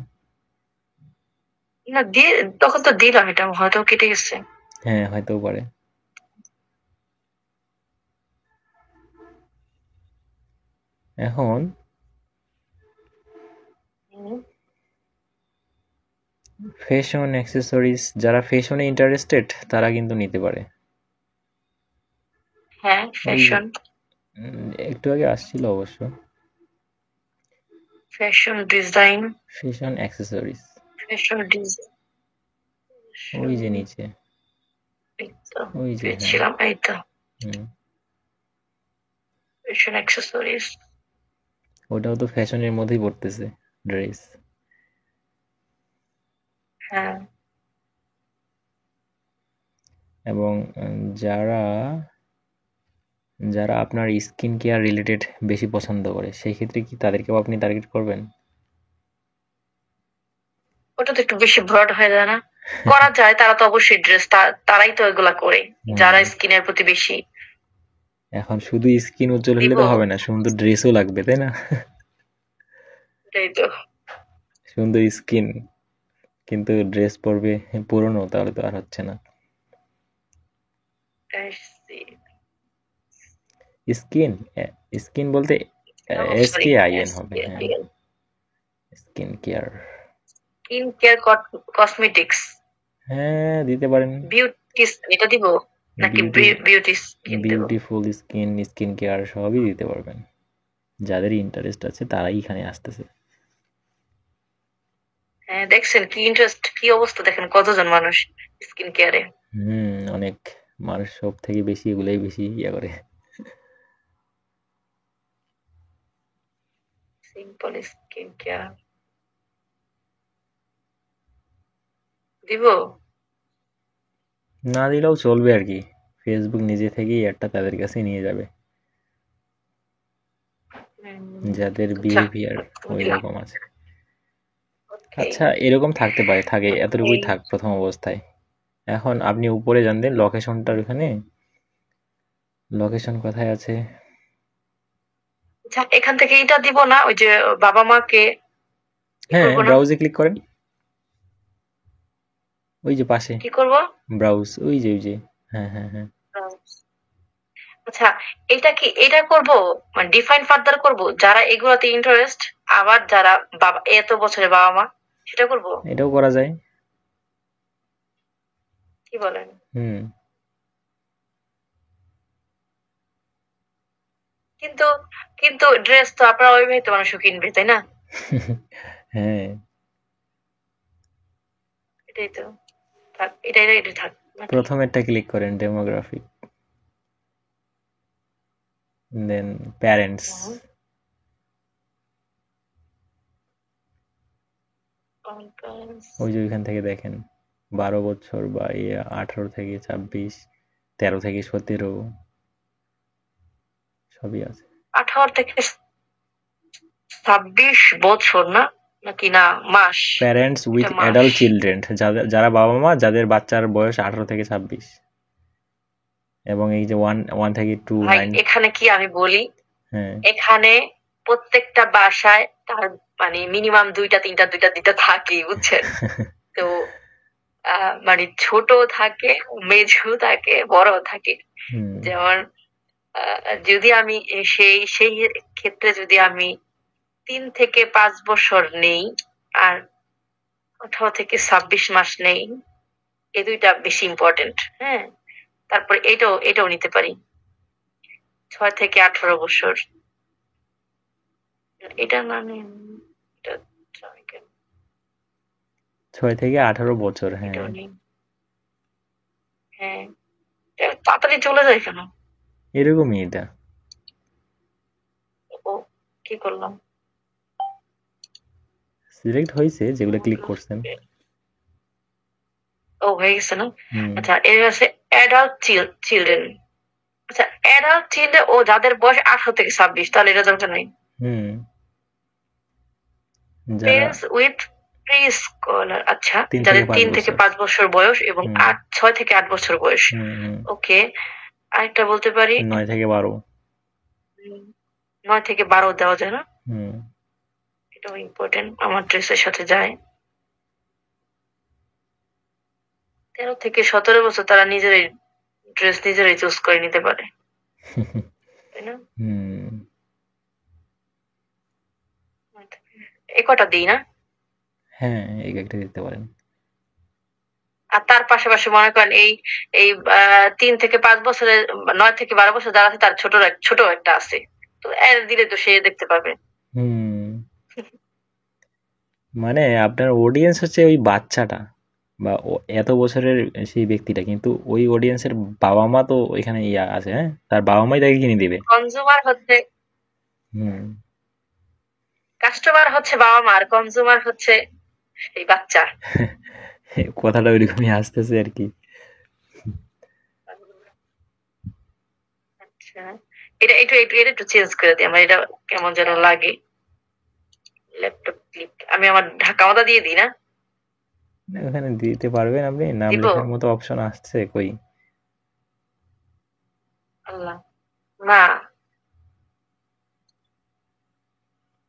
না, দিয়ে তখন তো দিলাম, এটা হয়তো কেটে গেছে। হ্যাঁ, হয়তো পারে। এখন ফ্যাশন অ্যাক্সেসরিজ, যারা ফ্যাশনে ইন্টারেস্টেড তারা কিন্তু নিতে পারে। হ্যাঁ, ফ্যাশন, একটু আগে আসছিল অবশ্য। Fashion design, fashion accessories, fashion design, ওই যে নিচে, ওই যে পেয়েছিলাম, এই তো ফ্যাশন অ্যাক্সেসরিজ। ওটাও তো ফ্যাশনের মধ্যেই পড়তেছে, ড্রেস। হ্যাঁ, এবং যারা যারা আপনার স্কিন কেয়ার রিলেটেড বেশি পছন্দ করে, সেই ক্ষেত্রে কি তাদেরকেও আপনি টার্গেট করবেন? ওটা তো একটু বেশি ব্রড হয়ে যায় না? করা যায়, তারা তো অবশ্যই ড্রেস, তারাই তো এগুলা করে, যারা স্কিনের প্রতি বেশি। এখন শুধু স্কিন উজ্জ্বল হলে তো হবে না, সুন্দর ড্রেসও লাগবে, তাই না? এটাই তো, সুন্দর স্কিন কিন্তু ড্রেস পরবে পুরনো, তাহলে তো আর হচ্ছে না। স্কিন স্কিন বলতে SKIN হবে, হ্যাঁ, skin care. Skin care cosmetics, হ্যাঁ দিতে পারেন। বিউটি, এটা দিব নাকি বিউটিফুল স্কিন কেয়ার সবই দিতে পারবেন। যাদের ইন্টারেস্ট আছে তারাই এখানে আসতেছে। হ্যাঁ, দেখছেন কি ইন্টারেস্ট, কি অবস্থা, দেখেন কতজন মানুষ স্কিন কেয়ারে। অনেক মানুষ, সব থেকে বেশি এগুলাই বেশি ইয়া করে। সিম্পল স্কিন কেয়ার দিব। না দিলেও চলবে আর কি, ফেসবুক নিজে থেকেই একটা তাদের কাছে নিয়ে যাবে যাদের আচ্ছা বিহেভিয়ার ওই দিলাম। রকম আছে। ওকে আচ্ছা এরকম থাকতে পারে, থাকে, এতটুকুই এই থাক প্রথম অবস্থায়। এখন আপনি উপরে যান দেন লোকেশনটার ওখানে, লোকেশন কোথায় আছে? আচ্ছা এখান থেকে এটা দিব না, ওই যে বাবা মাকে হ্যাঁ করবো না, ব্রাউজে ক্লিক করেন, ওই যে পাশে কি করবো? ব্রাউজ, ওই যে হ্যাঁ হ্যাঁ হ্যাঁ। আচ্ছা এটা কি এটা করব, মানে ডিফাইন ফার্দার করব যারা এগুলোতে ইন্টারেস্ট, আবার যারা বাবা এত বছরের বাবা মা, সেটা করব? এটাও করা যায়। কি বলেন? হুম। কিন্তু কিন্তু ড্রেস তো আপনারা ওইভাবে তো মানুষ কিনবে, তাই না? হ্যাঁ এটাই তো, থাক এটা থাক নাকি? প্রথমেরটা ক্লিক করেন ডেমোগ্রাফিক, দেন প্যারেন্টস, হুম, conference, ওই যে ওইখান থেকে দেখেন 12 বছর বা 18 থেকে 26, 13 থেকে 17 সবই আছে। 18 থেকে 26 বছর না, নাকি না মাস? প্যারেন্টস এটা উইথ মাস। অ্যাডাল্ট চিলড্রেন, যারা বাবা মা যাদের বাচ্চার বয়স 18 থেকে 26, এবং এই যে 1 থেকে 2 ভাই 9। এখানে কি আমি বলি, হ্যাঁ এখানে প্রত্যেকটা বাসায় তার মানে মিনিমাম দুইটা তিনটা থাকেই, বুঝছেন? তো মানে ছোট থাকে, মেঝো থাকে, বড় থাকে। হুম যেমন যদি আমি সেই ক্ষেত্রে যদি আমি 3 থেকে 5 বছর নেই, আর 18 থেকে 26 মাস নেই, এই দুইটা বেশি ইম্পর্টেন্ট। হ্যাঁ, তারপরে এটাও নিতে পারি, 6 থেকে 18 বছর। এটা না নিন, এটা 6 থেকে 18 বছর, হ্যাঁ এটাও নেই। হ্যাঁ, এটা তাড়াতাড়ি চলে যায় কেন? এরকমই এটা। ও, কি করলাম? সিলেক্ট হয়েছে যেগুলো ক্লিক করছেন। ও, হয়ে গেছে না? হুম আচ্ছা এর আছে অ্যাডাল্ট চিলড্রেন। আচ্ছা অ্যাডাল্ট চিলড্রেন ও যাদের বয়স 18 থেকে 26, তাহলে এটা দরকার নেই। হুম যারা পেরেন্টস উইথ প্রি স্কলার, আচ্ছা 3 থেকে যাদের 5 বছর। 3 থেকে 5 বছর বয়স এবং হুম 6 থেকে 8 বছর বয়স। হুম। ওকে, আরেকটা বলতে পারি 9 থেকে 12। 9 থেকে 12 দেওয়া যায় না? হুম এটাও ইম্পর্টেন্ট, আমার ড্রেসের সাথে যায়। 13 থেকে 17 বছর তারা নিজেরাই ড্রেস নিজেরাই চুজ করে নিতে পারে, তাই না? হুম এ কটা দিই না? হ্যাঁ এই একটা দিতে পারেন। আর তার পাশাপাশি মনে করেন এই এই 3 থেকে 5 বছরের, 9 থেকে 12 বছর যারা আছে তার ছোট একটা আছে, তো এর দিলে তো সে দেখতে পাবে। হুম মানে আপনার অডিয়েন্স হচ্ছে ওই বাচ্চাটা বা এত বছরের সেই ব্যক্তিটা, কিন্তু ওই অডিয়েন্সের বাবা মা তো এখানে ইয়া আছে, হ্যাঁ তার বাবা মাই তাকে কিনে দিবে। কনজিউমার হচ্ছে, হুম কাস্টমার হচ্ছে বাবা মা, আর কনজিউমার হচ্ছে এই বাচ্চা। কথাটা ওইরকমই আসতেছে আর কি। আচ্ছা, এটা একটু চেঞ্জ করে দিই, আমার এটা কেমন যেন লাগে। ল্যাপটপ ক্লিক, আমি আমার ঢাকা মাথা দিয়ে দিই না? ওখানে দিতে পারবেন আপনি, নাম দিব? লেখার মতো অপশন আসছে কই? আল্লাহ, না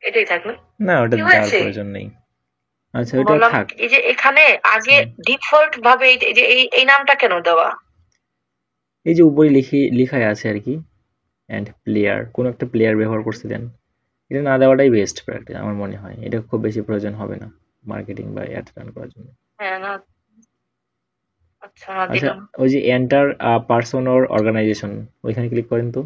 এটাই থাক না? না ওটা কি দেওয়ার হয়েছে? প্রয়োজন নেই। আচ্ছা ওইটা বললাম থাক। এই যে এখানে আগে ডিফল্ট ভাবে এই যে এই নামটা কেন দেওয়া? এই যে উপরে লিখাই আছে আর কি, অ্যান্ড প্লেয়ার, কোন একটা প্লেয়ার ব্যবহার করছিলেন, এটা না দেওয়াটাই বেস্ট প্র্যাকটিস আমার মনে হয়, এটা খুব বেশি প্রয়োজন হবে না মার্কেটিং বা অ্যাড রান করার জন্য। হ্যাঁ না, আচ্ছা না আচ্ছা দিলাম। ওই যে এন্টার পারসন অর অর্গানাইজেশন, ওইখানে ক্লিক করেন তো।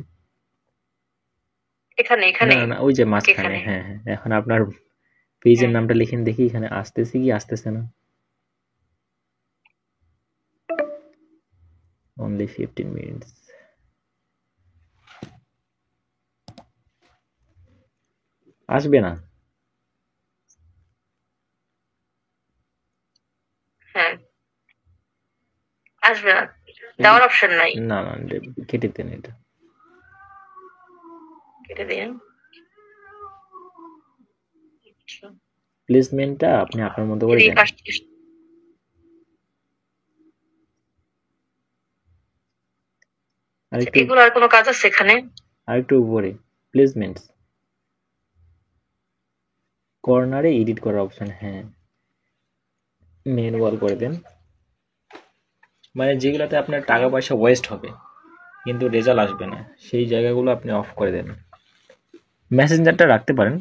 এখানে না এখানে না না ওই যে নাকি মাঝখানে, এখানে? হ্যাঁ হ্যাঁ, এখন আপনার পেজের হ্যাঁ, নামটা লিখেন দেখি এখানে আসতেছে কি আসতেছে না। Only 15 minutes. আসবে না। হ্যাঁ, আসবে না, দেওয়ার অপশন নাই। না না, কেটে দেন এটা। কেটে দিন। প্লেসমেন্টটা আপনি আপনার মতো করে এদিকে দেন। কাজটা আরেকটু এগুলো আর কোনো কাজ আছে এখানে? আরেকটু উপরে প্লেসমেন্টস, কর্নারে এডিট করার অপশন, হ্যাঁ মেন ওয়াল করে দেন। মানে যেগুলোতে আপনার টাকা পয়সা ওয়েস্ট হবে কিন্তু রেজাল্ট আসবে না, সেই জায়গাগুলো আপনি অফ করে দেন। মেসেঞ্জারটা রাখতে পারেন,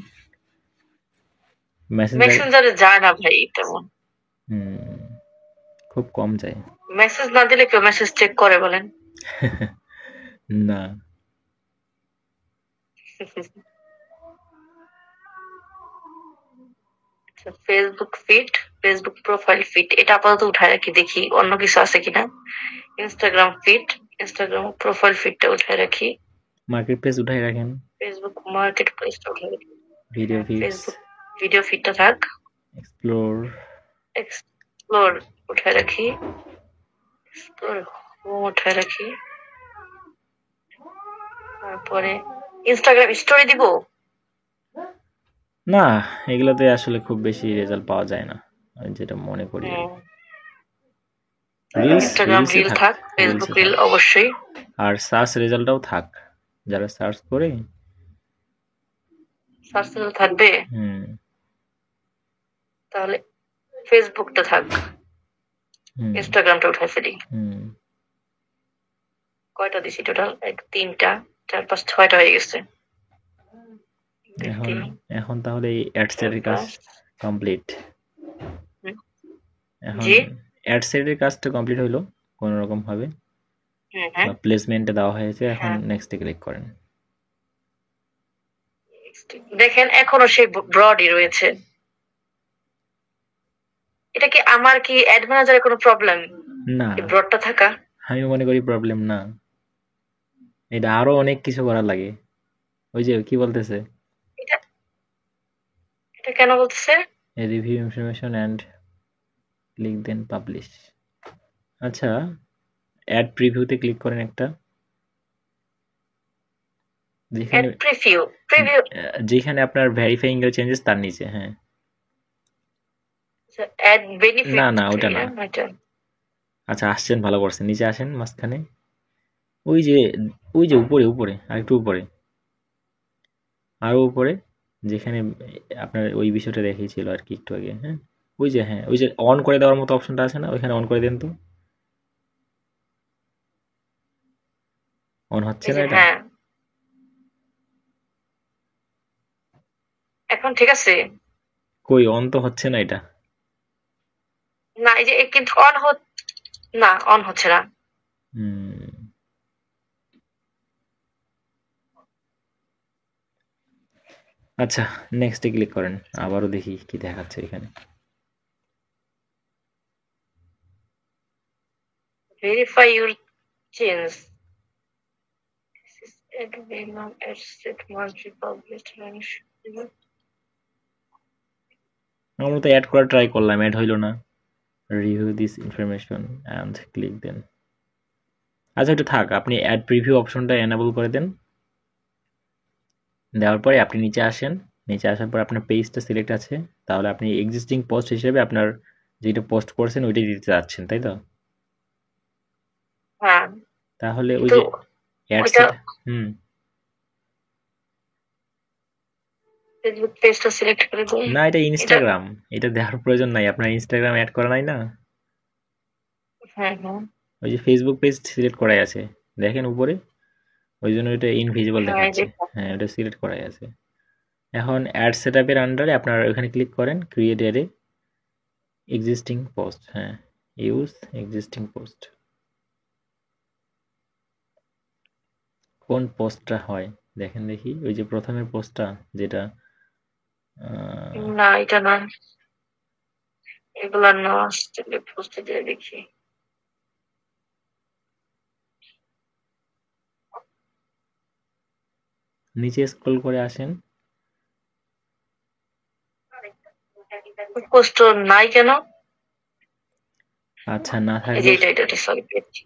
মেসেঞ্জার মেসেঞ্জারে যায় না ভাই তেমন। খুব কম যায়। মেসেজ না দিলে কেউ মেসেজ চেক করে বলেন? না, Facebook feed, Facebook profile feed, এটা আপাতত উঠায় রাখি, দেখি অন্য কিছু আছে কিনা। ইনস্টাগ্রাম ফিট, ইনস্টাগ্রাম প্রোফাইল ফিটটা উঠায় রাখি। মার্কেট প্লেস উঠাই রাখেন, ফেসবুক মার্কেট প্লেসটা উঠায় রাখি। ভিডিও ফিডস, ফেসবুক ভিডিও ফিটটা থাক। এক্সপ্লোর, এক্সপ্লোর উঠায় রাখি। এক্সপ্লোর হোম উঠায় রাখি। তারপরে ইনস্টাগ্রাম স্টোরি দিব। না এগুলোতে আসলে খুব বেশি রেজাল্ট পাওয়া যায় না, আমি যেটা মনে করি। রিলস, ইনস্টাগ্রাম রিলসে রিল থাক, থাক, রিলসে ফেসবুক থাক। রিল অবশ্যই। আর সার্চ রেজাল্টটাও থাক, যারা সার্চ করে। সার্চ রিল থাকবে। তাহলে ফেসবুকটা থাক, ইনস্টাগ্রামটা উঠায় ফেলি। কয়টা দিছি টোটাল? 1 3টা 4 5 6টা হয়ে গেছে। এখন তাহলে এই অ্যাডসেটের কাজ কমপ্লিট। এখন জি অ্যাডসেটের কাজটা কমপ্লিট হইলো কোন রকম ভাবে, বা প্লেসমেন্টে দেওয়া হয়েছে। এখন নেক্সটে ক্লিক করেন। দেখেন এখনো সেই ব্রডই রয়েছে। এটা কি আমার কি অ্যাড ম্যানেজারের কোনো প্রবলেম? না, এই ব্রডটা থাকা আমি মনে করি প্রবলেম না, এটা আরো অনেক কিছু করা লাগে। ওই যে কি বলতেছে, এটা এটা কেন বলতেছে? রিভিউ ইনফরমেশন এন্ড ক্লিক দেন পাবলিশ। আচ্ছা, অ্যাড প্রিভিউতে ক্লিক করেন একটা, যেখানে যেখানে আপনার ভেরিফাইং এর চেঞ্জেস তার নিচে। হ্যাঁ, অ্যাড বেনিফিট। না না ওটা না। আচ্ছা আসছেন, ভালো করছেন, নিচে আসেন মাঝখানে, ওই যে উপরে উপরে আরেকটু উপরে, আরো উপরে, যেখানে আপনার ওই বিষয়টা দেখিয়েছিল আর কি একটু আগে। হ্যাঁ, হ্যাঁ ওই যে অন করে দেওয়ার মতো অপশনটা আছে না, ওইখানে অন করে দেন তো। অন হচ্ছে না এটা? এখন ঠিক আছে? কই অন তো হচ্ছে না এটা। না এই যে কিন্তু অন হচ্ছে না। আচ্ছা, নেক্সটে ক্লিক করেন, আবারও দেখি কি দেখাচ্ছে এখানে। Verify your change. আমরা তো অ্যাড করা ট্রাই করলাম, অ্যাড হইল না। Review this information and click দেন। আচ্ছা একটু থাক, আপনি অ্যাড প্রিভিউ অপশনটা এনেবল করে দেন। দেওয়ার পরে আপনি নিচে আসেন, নিচে আসার পর আপনার পেজটা সিলেক্ট আছে, তাহলে আপনি এক্সিস্টিং পোস্ট হিসেবে আপনার যেটা পোস্ট করছেন ওইটাই দিতে যাচ্ছেন, তাই তো? হ্যাঁ, তাহলে ওই যে অ্যাডসেট, ফেসবুক পেজটা সিলেক্ট করে দেই। না এটা ইনস্টাগ্রাম, এটা দেওয়ার প্রয়োজন নাই, আপনার ইনস্টাগ্রাম অ্যাড করা নাই না। হ্যাঁ হ্যাঁ, ওই যে ফেসবুক পেজ সিলেক্ট করাই আছে, দেখেন উপরে, ওই জন্য এটা ইনভিজিবল দেখাচ্ছে। হ্যাঁ, ওটা সিলেক্ট করাই আছে। এখন অ্যাড সেটআপের আন্ডারে আপনার ওখানে ক্লিক করেন, ক্রিয়েট এর এক্সিস্টিং পোস্ট। হ্যাঁ, ইউজ এক্সিস্টিং পোস্ট। কোন পোস্টটা হয় দেখেন দেখি, ওই যে প্রথমের পোস্টটা যেটা, না এটা না, এগুলা না, পোস্ট দিয়ে দেখি। নিচে স্ক্রল করে আসেন, পোস্ট নাই কেন? আচ্ছা, না এই যে থাকলেও এটা সরি পেয়েছি।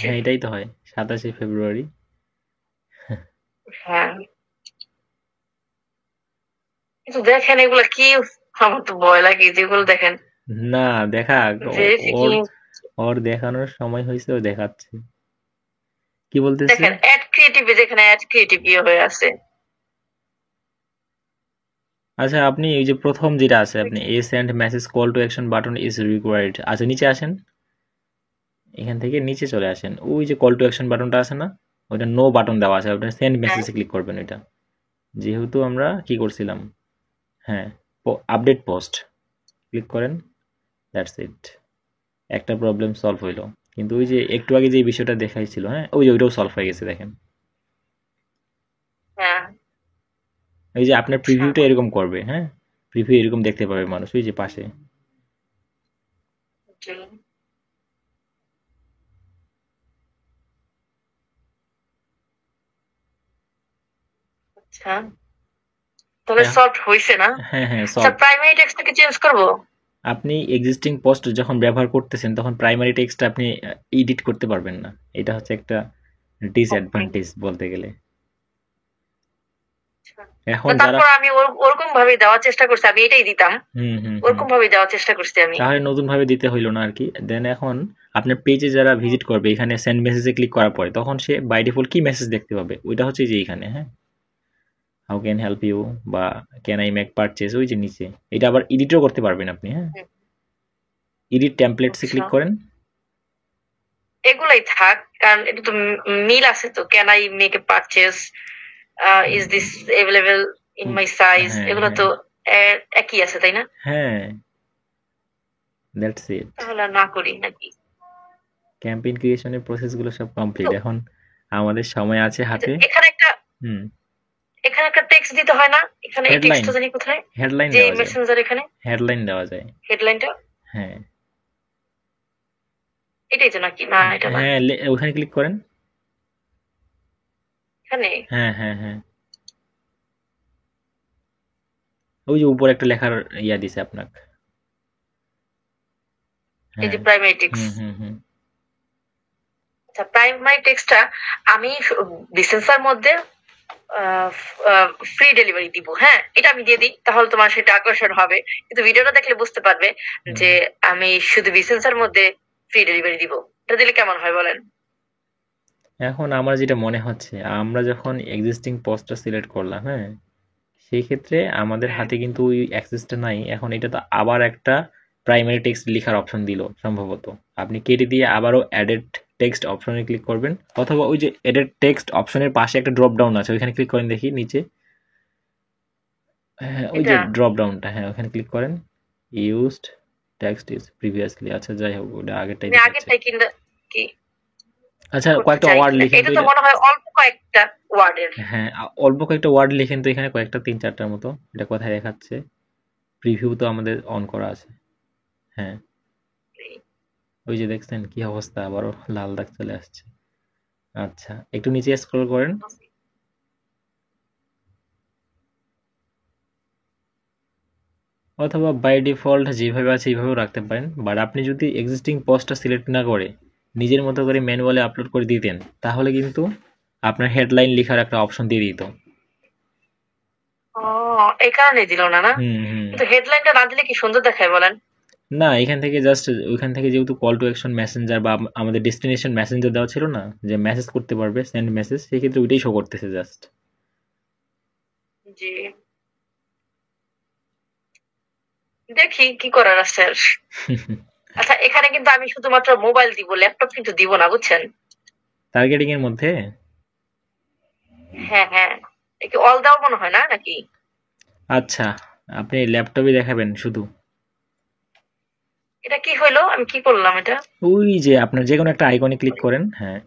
হ্যাঁ, এটাই তো হয় 27শে ফেব্রুয়ারি। হ্যাঁ, কিন্তু দেখেন এগুলা কি, আমার তো ভয় লাগে যেগুলো দেখেন না দেখা, ওর ভেরিফিকিং। ওর দেখানোর সময় হয়েছে, ও দেখাচ্ছে। কি বলতেছে? দেখেন অ্যাড ক্রিয়েটিভ, যেখানে অ্যাড ক্রিয়েটিভ হয়ে আছে। আচ্ছা, আপনি এই যে প্রথম যেটা আছে, আপনি a send message call to action button is required, আচ্ছা নিচে আসেন, এখান থেকে নিচে চলে আসেন, ওই যে কল টু অ্যাকশন বাটনটা আছে না, ওইটা নো বাটন দেওয়া আছে, আপনার সেন্ড হ্যাঁ, মেসেজে ক্লিক করবেন ওইটা। যেহেতু আমরা কি করছিলাম, হ্যাঁ, আপডেট পোস্ট ক্লিক করেন, দ্যাটস ইট, একটা প্রবলেম সলভ হইলো। কিন্তু ওই যে একটু আগে যে বিষয়টা দেখাইছিল, হ্যাঁ, ওই যে ওইটাও সলভ হয়ে গেছে দেখেন। হ্যাঁ। এই যে আপনার আচ্ছা, প্রিভিউটা এরকম করবে, হ্যাঁ, প্রিভিউ এরকম দেখতে পাবে মানুষ, ওই যে পাশে। জি, আচ্ছা, তাহলে এহ, সলভ হয়েছে না? হ্যাঁ হ্যাঁ, আচ্ছা, সলভ। প্রাইমারি টেক্সটটাকে চেঞ্জ করবো। আপনি এক্সিস্টিং পোস্ট যখন ব্যবহার করতেছেন তখন প্রাইমারি টেক্সটটা আপনি এডিট করতে পারবেন না, এটা হচ্ছে একটা ওকে, ডিসঅ্যাডভান্টেজ বলতে গেলে। এখন যারা, তারপর আমি ওরকম ভাবে দেওয়ার চেষ্টা করছি, আমি এটাই দিতাম, হুম হুম হুম, ওরকম ভাবে দেওয়ার চেষ্টা করছি আমি। তাহলে নতুন ভাবে দিতে হইলো না আর কি। দেন এখন আপনার পেজে যারা ভিজিট করবে, এখানে সেন্ড মেসেজে ক্লিক করার পরে তখন সে বাই ডিফল্ট কি মেসেজ দেখতে পাবে, ওইটা হচ্ছে যে এখানে, হ্যাঁ, হাউ ক্যান হেল্প ইউ বা ক্যান আই মেক পারচেজ, ওই যে নিচে। এটা আবার এডিটও করতে পারবেন আপনি, হ্যাঁ, হুম, এডিট টেমপ্লেটসে আচ্ছা, ক্লিক করেন। এগুলাই থাক, কারণ এটা তো মিল আছে তো, can I make a purchase, is this available in my size, হ্যাঁ এগুলো হ্যাঁ তো একই আছে তাই না? হ্যাঁ, দ্যাটস ইট। তাহলে আর না করি নাকি? ক্যাম্পেইন ক্রিয়েশনের প্রসেসগুলো সব কমপ্লিট। তো এখন আমাদের সময় আছে কিন্তু হাতে। এখানে একটা, হুম, টেক্সট দিতে হয় না? এখানে এই হেডলাইন, টেক্সটটা জানি কোথায়, হেডলাইন যে দেওয়া যায়, মেসেঞ্জার এখানে হেডলাইন দেওয়া যায়। হেডলাইনটা, হ্যাঁ এটাই তো নাকি? না এটা না, হ্যাঁ, ওখানে ক্লিক করেন। এখানে হ্যাঁ হ্যাঁ হ্যাঁ, ওই যে উপরে একটা লেখার ইয়া দিছে আপনাকে। এই যে হ্যাঁ, প্রাইমারি টেক্সট। হুম হুম হুম, আচ্ছা, প্রাইমারি টেক্সটটা আমি ডিসেন্সার মধ্যে ফ্রি ডেলিভারি দিব, হ্যাঁ, এটা আমি দিয়ে দিই, তাহলে তোমার সেটা আকর্ষণ হবে। কিন্তু ভিডিওটা দেখলে বুঝতে পারবে হুম। যে আমি শুধু বিসেন্সার মধ্যে ফ্রি ডেলিভারি দিব। এটা দিলে কেমন হয় বলেন? এখন আমার যেটা মনে হচ্ছে, আমরা যখন এক্সিস্টিং পোস্টটা সিলেক্ট করলাম, হ্যাঁ, সেই ক্ষেত্রে আমাদের হুম, হাতে কিন্তু ওই অ্যাক্সেসটা নাই। এখন এটা তো আবার একটা প্রাইমারি টেক্সট লেখার অপশন দিল সম্ভবত। আপনি কেটে দিয়ে আবারও এডিট টেক্সট অপশনে ক্লিক করবেন, অথবা ওই যে এডিট টেক্সট অপশনের পাশে একটা ড্রপ ডাউন আছে, ওইখানে ক্লিক করেন দেখি নিচে। হ্যাঁ, ওই যে এটা ড্রপ ডাউনটা, হ্যাঁ, ওখানে ক্লিক করেন। ইউজড টেক্সট ইজ প্রিভিয়াসলি, আচ্ছা যাই হোক, ওটা আগেরটাই আমি দেখাচ্ছে। আগেরটাই কিনা কি আচ্ছা, করতে কয়েকটা চাই ওয়ার্ড কিনা, লিখেন এটা তো তো এটা। মনে হয় অল্প কয়েকটা ওয়ার্ডের। হ্যাঁ, অল্প কয়েকটা ওয়ার্ড লিখেন তো এখানে, কয়েকটা 3-4টার মতো। এটা কোথায় দেখাচ্ছে? প্রিভিউ তো আমাদের অন করা আছে। হ্যাঁ, ওই যে দেখছেন কি অবস্থা, আবারও লাল দাগ চলে আসছে। আচ্ছা, একটু নিচে স্ক্রল করেন। অথবা বাই ডিফল্ট যেভাবে আছে এইভাবেও রাখতে পারেন, বাট আপনি যদি এক্সিস্টিং পোস্টটা সিলেক্ট না করে নিজের মতো করে ম্যানুয়ালি আপলোড করে দিতেন, তাহলে কিন্তু আপনার হেডলাইন লেখার একটা অপশন দিয়ে দিত। ও, এই কারণে দিল না না? হুম হুম। কিন্তু হেডলাইনটা না দিলে কি সুন্দর দেখায় বলেন? না, এখান থেকে জাস্ট, ওইখান থেকে যেহেতু কল টু অ্যাকশন মেসেঞ্জার বা আমাদের ডেস্টিনেশন মেসেঞ্জার দেওয়া ছিল না, যে মেসেজ করতে পারবে, সেন্ড মেসেজ, সেই ক্ষেত্রে ওইটাই শো করতেছে জাস্ট। জি, দেখি কি করার আছে আর। আচ্ছা, এখানে কিন্তু আমি শুধুমাত্র মোবাইল দিব, ল্যাপটপ কিন্তু দিব না, বুঝছেন? টার্গেটিং এর মধ্যে, হ্যাঁ, হ্যাঁ। এ কি অল দেওয়া মনে হয় না নাকি? আচ্ছা, আপনি ল্যাপটপে দেখাবেন শুধু। এটা কি হইলো? আমি কি করলাম এটা? ওই যে আপনার যে কোনো একটা আইকনে ক্লিক করেন, হ্যাঁ।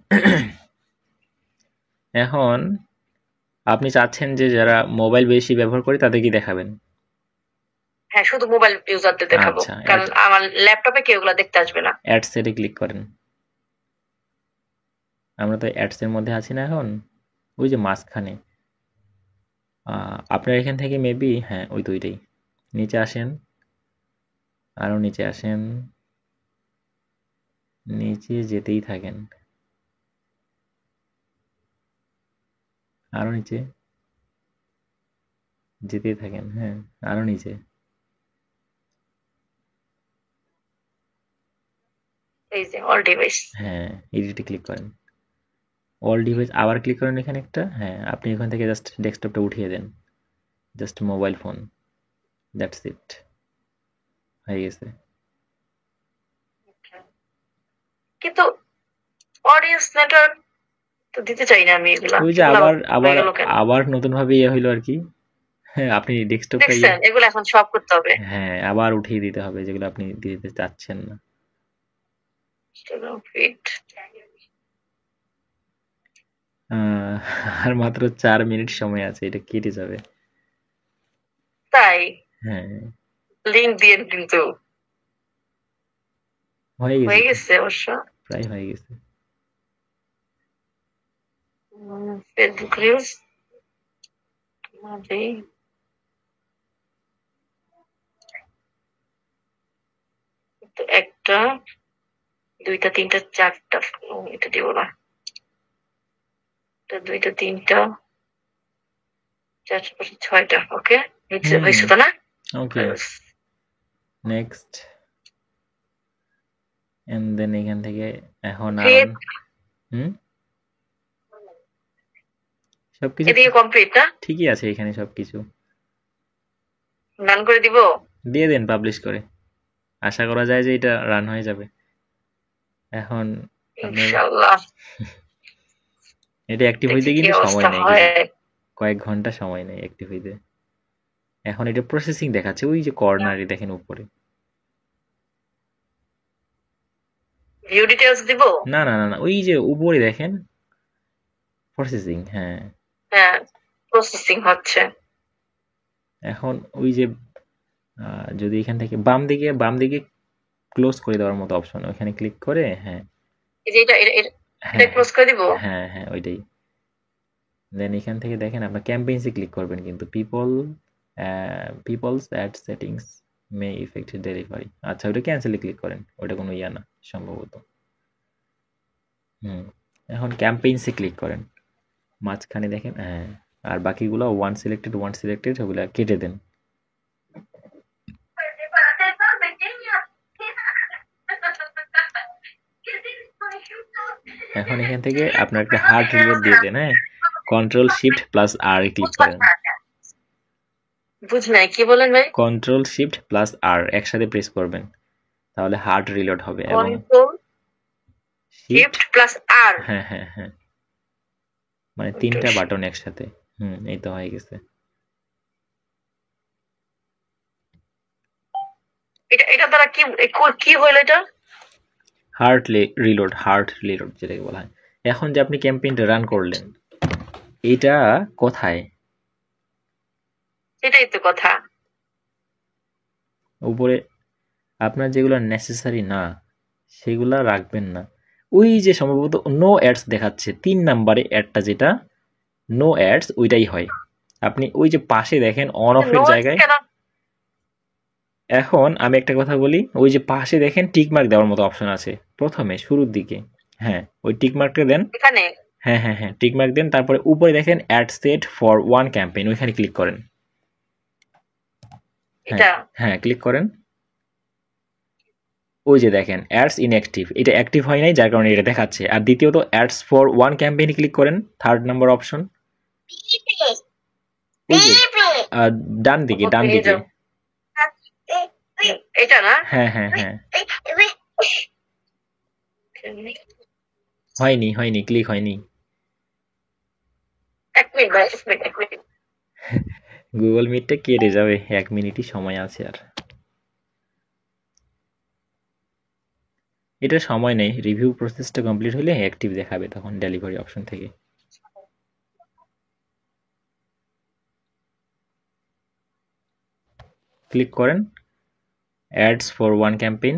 এখন আপনি চাচ্ছেন যে যারা মোবাইল বেশি ব্যবহার করে তাদেরকে দেখাবেন। হ্যাঁ, শুধু মোবাইল ইউজারদের দেখাবো। আচ্ছা, কারণ আমার ল্যাপটপে কেউ এগুলা দেখতে আসবে না। অ্যাডস এ ক্লিক করেন। আমরা তো অ্যাডস এর মধ্যে আছি না এখন, ওই যে মাঝখানে। আপনার এখান থেকে মেবি, হ্যাঁ, ওই তো ওইটাই। নিচে আসেন, আরও নিচে আসেন। নিচে যেতেই থাকেন, আরো নিচে যেতেই থাকেন। হ্যাঁ, আরো নিচে। এই যে অল ডিভাইস। হ্যাঁ, এডিটে ক্লিক করেন, অল ডিভাইস আবার ক্লিক করেন এখানে একটা। হ্যাঁ, আপনি এখান থেকে জাস্ট ডেস্কটপটা উঠিয়ে দেন, just mobile phone, that's it, হয়ে গেছে। কিন্তু অডিয়েন্স নেটওয়ার্ক তো দিতে চাই না আমি এগুলা। ওই যে এগুলা আবার হয়ে আবার গেল কেন? আবার নতুন ভাবে ইয়ে হইলো আর কি। হ্যাঁ, আপনি ডেস্কটপটা দেখছেন এগুলো এখন সব করতে হবে। হ্যাঁ, আবার উঠিয়ে দিতে হবে যেগুলো আপনি দিতে চাচ্ছেন না। ফিট আর মাত্র 4 মিনিট সময় আছে, এটা কেটে যাবে। তাই হ্যাঁ, লিঙ্ক দিয়ে কিন্তু হয়ে হয়ে গেছে, গেছে অবশ্য। প্রায় হয়ে গেছে। ফেসবুক রিলস একটা, দুইটা, তিনটা, চারটা। এটা দিব না। দুইটা, তিনটা, চারটা, পাঁচটা, ছয়টা। ওকে, হয়েছে তো না? ওকে, নেক্সট। এন্ড দেন এখান থেকে এখন আর সবকিছু এদিকে কমপ্লিট না? ঠিকই আছে এখানে সবকিছু। রান করে দিব? দিয়ে দেন পাবলিশ করে, আশা করা যায় যে এটা রান হয়ে যাবে। এখন ইনশাআল্লাহ। এটা অ্যাক্টিভ হইতে দেখি কি কিন্তু সময় অবস্থা নেয়, হয়। কয়েক ঘন্টা সময় নেয় অ্যাক্টিভ হইতে। এখন এটা প্রসেসিং দেখাচ্ছে, ওই যে কর্নারে দেখেন উপরে। ভিউ ডিটেইলস দিব? না না না না, ওই যে উপরে দেখেন প্রসেসিং। হ্যাঁ, হ্যাঁ, প্রসেসিং হচ্ছে। এখন ওই যে যদি এখান থেকে বাম দিকে ক্লোজ করে দেওয়ার মতো অপশন, ওখানে ক্লিক করে। হ্যাঁ, এই যে এটা ক্লোজ করে দিব? হ্যাঁ হ্যাঁ, ওইটাই। দেন এখান থেকে দেখেন আপনার ক্যাম্পেইনসে ক্লিক করবেন, কিন্তু পিপলস অ্যাড সেটিংস মে ইফেক্ট ডেলিভারি। আচ্ছা, ওটা ক্যান্সেলে ক্লিক করেন, ওটা কোনো ইয়া না সম্ভবত। এখন ক্যাম্পেইনসে ক্লিক করেন, মাঝখানে দেখেন। হ্যাঁ, আর বাকিগুলো ওয়ান সিলেক্টেড ওগুলো কেটে দেন। এখন এখান থেকে আপনার একটা হার্ড রিলোড দিয়ে দেন। হ্যাঁ, Ctrl+Shift+R ক্লিক করেন। বুঝ নাই, কি বলেন ভাই? Ctrl+Shift+R একসাথে প্রেস করবেন, তাহলে হার্ড রিলোড হবে। এবং Ctrl+Shift+R। হ্যাঁ হ্যাঁ হ্যাঁ, মানে 3টা বাটন একসাথে। এই তো হয়ে গেছে। এটা দ্বারা কি হইলো? এটা হার্ড রিলোড যেটাকে বলা হয়। এখন যে আপনি ক্যাম্পেইনটা রান করলেন, এটা কোথায়? সেটাই তো কথা। উপরে আপনার যেগুলো নেসেসারি না সেগুলা রাখবেন না। ওই যে সম্ভবত নো অ্যাডস দেখাচ্ছে 3 নাম্বারে অ্যাডটা, যেটা নো অ্যাডস, ওইটাই হয়। আপনি ওই যে পাশে দেখেন অন অফের জায়গায়। এখন আমি একটা কথা বলি, ওই যে পাশে দেখেন টিকমার্ক দেওয়ার মতো অপশন আছে প্রথমে শুরুর দিকে। হ্যাঁ, ওই টিকমার্কটা দেন। এখানে হ্যাঁ হ্যাঁ হ্যাঁ, টিকমার্ক দেন, তারপরে উপরে দেখেন ad set for one campaign, ওইখানে ক্লিক করেন। হ্যাঁ, ক্লিক করেন। ওই যে দেখেন অ্যাডস ইনঅ্যাক্টিভ, এটা অ্যাক্টিভ হয় নাই, যার কারণে এটা দেখাচ্ছে। আর দ্বিতীয়ত অ্যাডস ফর ওয়ান ক্যাম্পেইনে ক্লিক করেন, 3rd নাম্বার অপশন। ডান দিকে এটা না? হ্যাঁ হ্যাঁ হ্যাঁ, হয়নি, ক্লিক হয়নি। এক মিনিট। গুগল মিটটা কেটে যাবে, 1 মিনিটই সময় আছে আর। এটা সময় নেই, রিভিউ প্রসেসটা কমপ্লিট হলে অ্যাক্টিভ দেখাবে তখন ডেলিভারি অপশন থেকে। ক্লিক করেন অ্যাডস ফর ওয়ান ক্যাম্পেইন,